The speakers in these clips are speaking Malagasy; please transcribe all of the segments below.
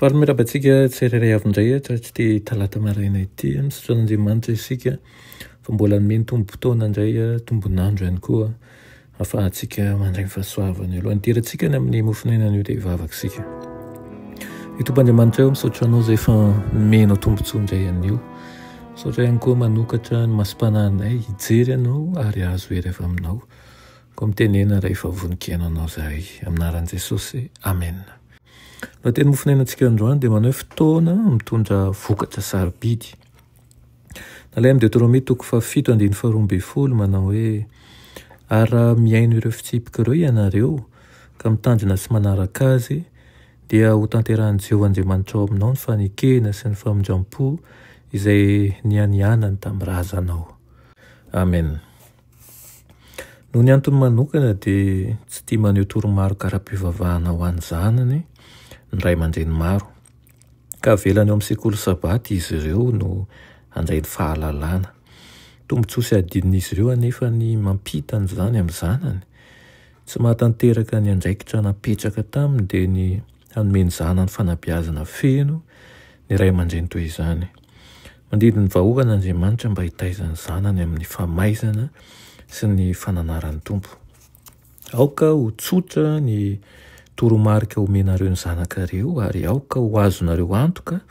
Fahamiraba-tsika tsirairay avindray tsy ty talata maraina ity misaotran'Andriamanitra isika fa mbola nomeny tombo-potoana indray tombonandro ihany koa ahafahantsika mandray ny fahasoavany alohan'ny teratsika ny amin'ny mofinainan'io dia vavaksika. Ny tompon'Andriamanitra eo misaotra anao izay efa menao tombontsoa indray an'io. Misaotra ihany koa manokatra ny masompananay hijery anao ary azo hery avy aminao. Koa mitenena rehefa voninkaina anao izahay amin'ny anaran'i Jesosy. Amen. Raha teny mofinainantsika androany dia manao hoe fotoana mitondra vokatra sarobidy. Nalay amin'ny Deutéronomie 7:7-12 manao hoe ary raha miaino ireo fitsipika ireo ianareo ka mitandrina sy manaraka azy dia ho tanterahan'i Jehovah Andriamanitra ao aminao ny fanekena sy ny famindram-po izay nianianany tamin'ny razanao. Amen. Noho ny antony manokana dia tsy tia maneho toro-maro karaha-pivavahana ho an'ny zanany ny ray aman-dreny maro. Ka velany eo amin'ny sekoly sabaty izy ireo no handray ny fahalalana. Tombontsoa sy adidin'izy ireo anefa ny mampita an'izany amin'ny zanany. Tsy mahatanteraka ny andraikitra napetraka taminy dia ny hanomeny zanany fanabeazana feno ny ray aman-dreny toy izany. Mandidy ny vahoaka n'Andriamanitra mba hitaizany zanany amin'ny famaizana sy ny fananaran'ny tompo. Aoka ho tsotra ny toromarika omenareo ny zanakareo ary aoka ho azonareo antoka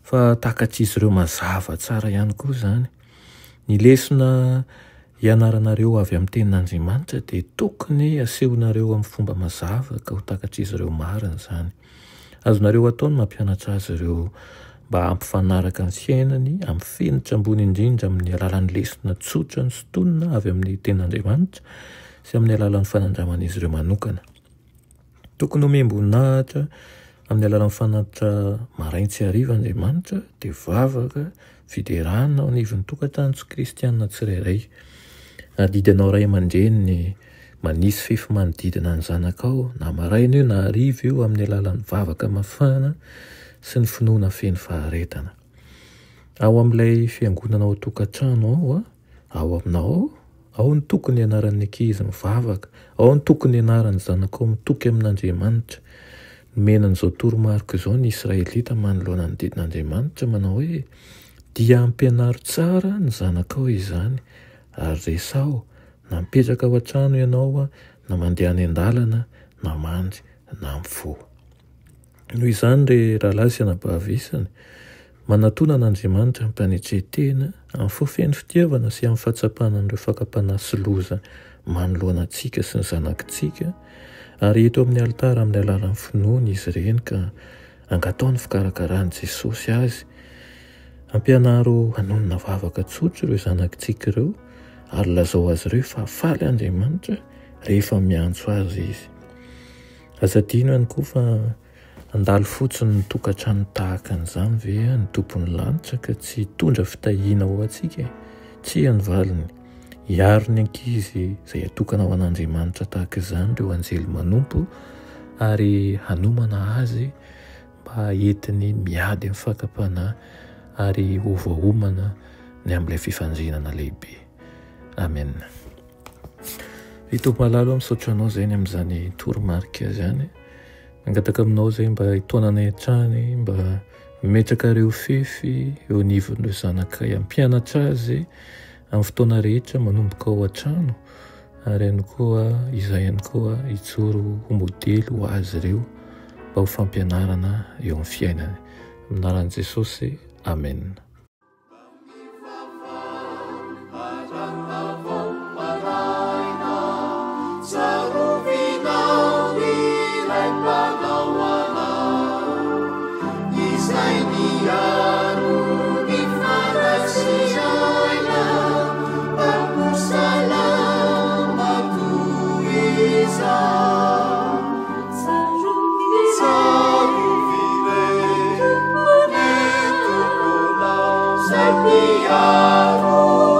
fa takatr'izy ireo mazava tsara ihany koa izany. Ny lesona ianaranareo avy amin'ny tenin'Andriamanitra dia tokony asehonareo amin'ny fomba mazava ka ho takatr'izy ireo marina izany. Azonareo atao ny mampianatra azy ireo mba hampifanaraka ny fiainany amin'ny fenitra ambony indrindra amin'ny alalan'ny lesona tsotra ny sotonina avy amin'ny tenin'Andriamanitra sy amin'ny alalan'ny fanandraman'izy ireo manokana. Tokony homem-boninahitra amin'ny alalan'ny fanatitra maraintsy hariva Andriamanitra dia vavaka fiderana ao anivon'ny tokantrano kristianina tsirairay. Adidy anao ray aman-dreny ny manisy fefy manodidina ny zanakao na maraina io na hariva io amin'ny alalan'ny vavaka mafana sy ny finoana feno faharetana. Ao amin'ilay fiangonana ao tokantrano ao aminao ao ny tokony ianaran'ny ankizy mivavaka, ao ny tokony ianaran'ny zanakao mitoky amin'Andriamanitra. Nomenan'izao toromarika izao ny Israelita manoloana ny didin'Andriamanitra manao hoe dia ampianaro tsara ny zanakao izany ary resao na mipetraka ao an-trano ianao na mandeha any an-dalana na mandry na mifoha. Noho izany dia rahalahy sy anabavisany manatona n'Andriamanitra mpanetretena amin'ny fofeny fitiavana sy amin'ny fahatsapana an'ireo fakapana sy loza manoloana antsika sy ny zanakitsika ary eto amin'ny alitara amin'ny alalan'ny finoana izy ireny ka angatao ny fikarakarany Jesosy azy. Ampianaro hanonona vavaka tsotra ireo zanakitsika ireo ary lazao azy ireo fa faly Andriamanitra rehefa miantso azy izy. Aza dino ihany koa fa handalo fotsiny ny tokantrano tahaka an'izany ve ny tompon'ny lanitra ka tsy hitondra fitahiana ho antsika, tsy ny valiny. Hiaro ny ankizy izay atokana ho an'Andriamanitra tahaka izany ireo anjely manompo ary hanomana azy mba entiny miady amin'ny fakapana ary ho voahomana ny amin'ilay fifandrinana lehibe. Amen. Vito malalo misaotra anao izay ny amin'izany toromarika izany. Mangataka aminao izay mba hitaonanay hatrany, mba metraka ireo fefy eo anivon'ireo zanakay, ampianatra azy amin'ny fotoana rehetra manomboka ao an-trano ary ihany koa izay ihany koa hijoro ho modely ho azy ireo mba ho fampianarana eo amin'ny fiainany. Amin'ny anaran'i Jesosy. Amen. Piaro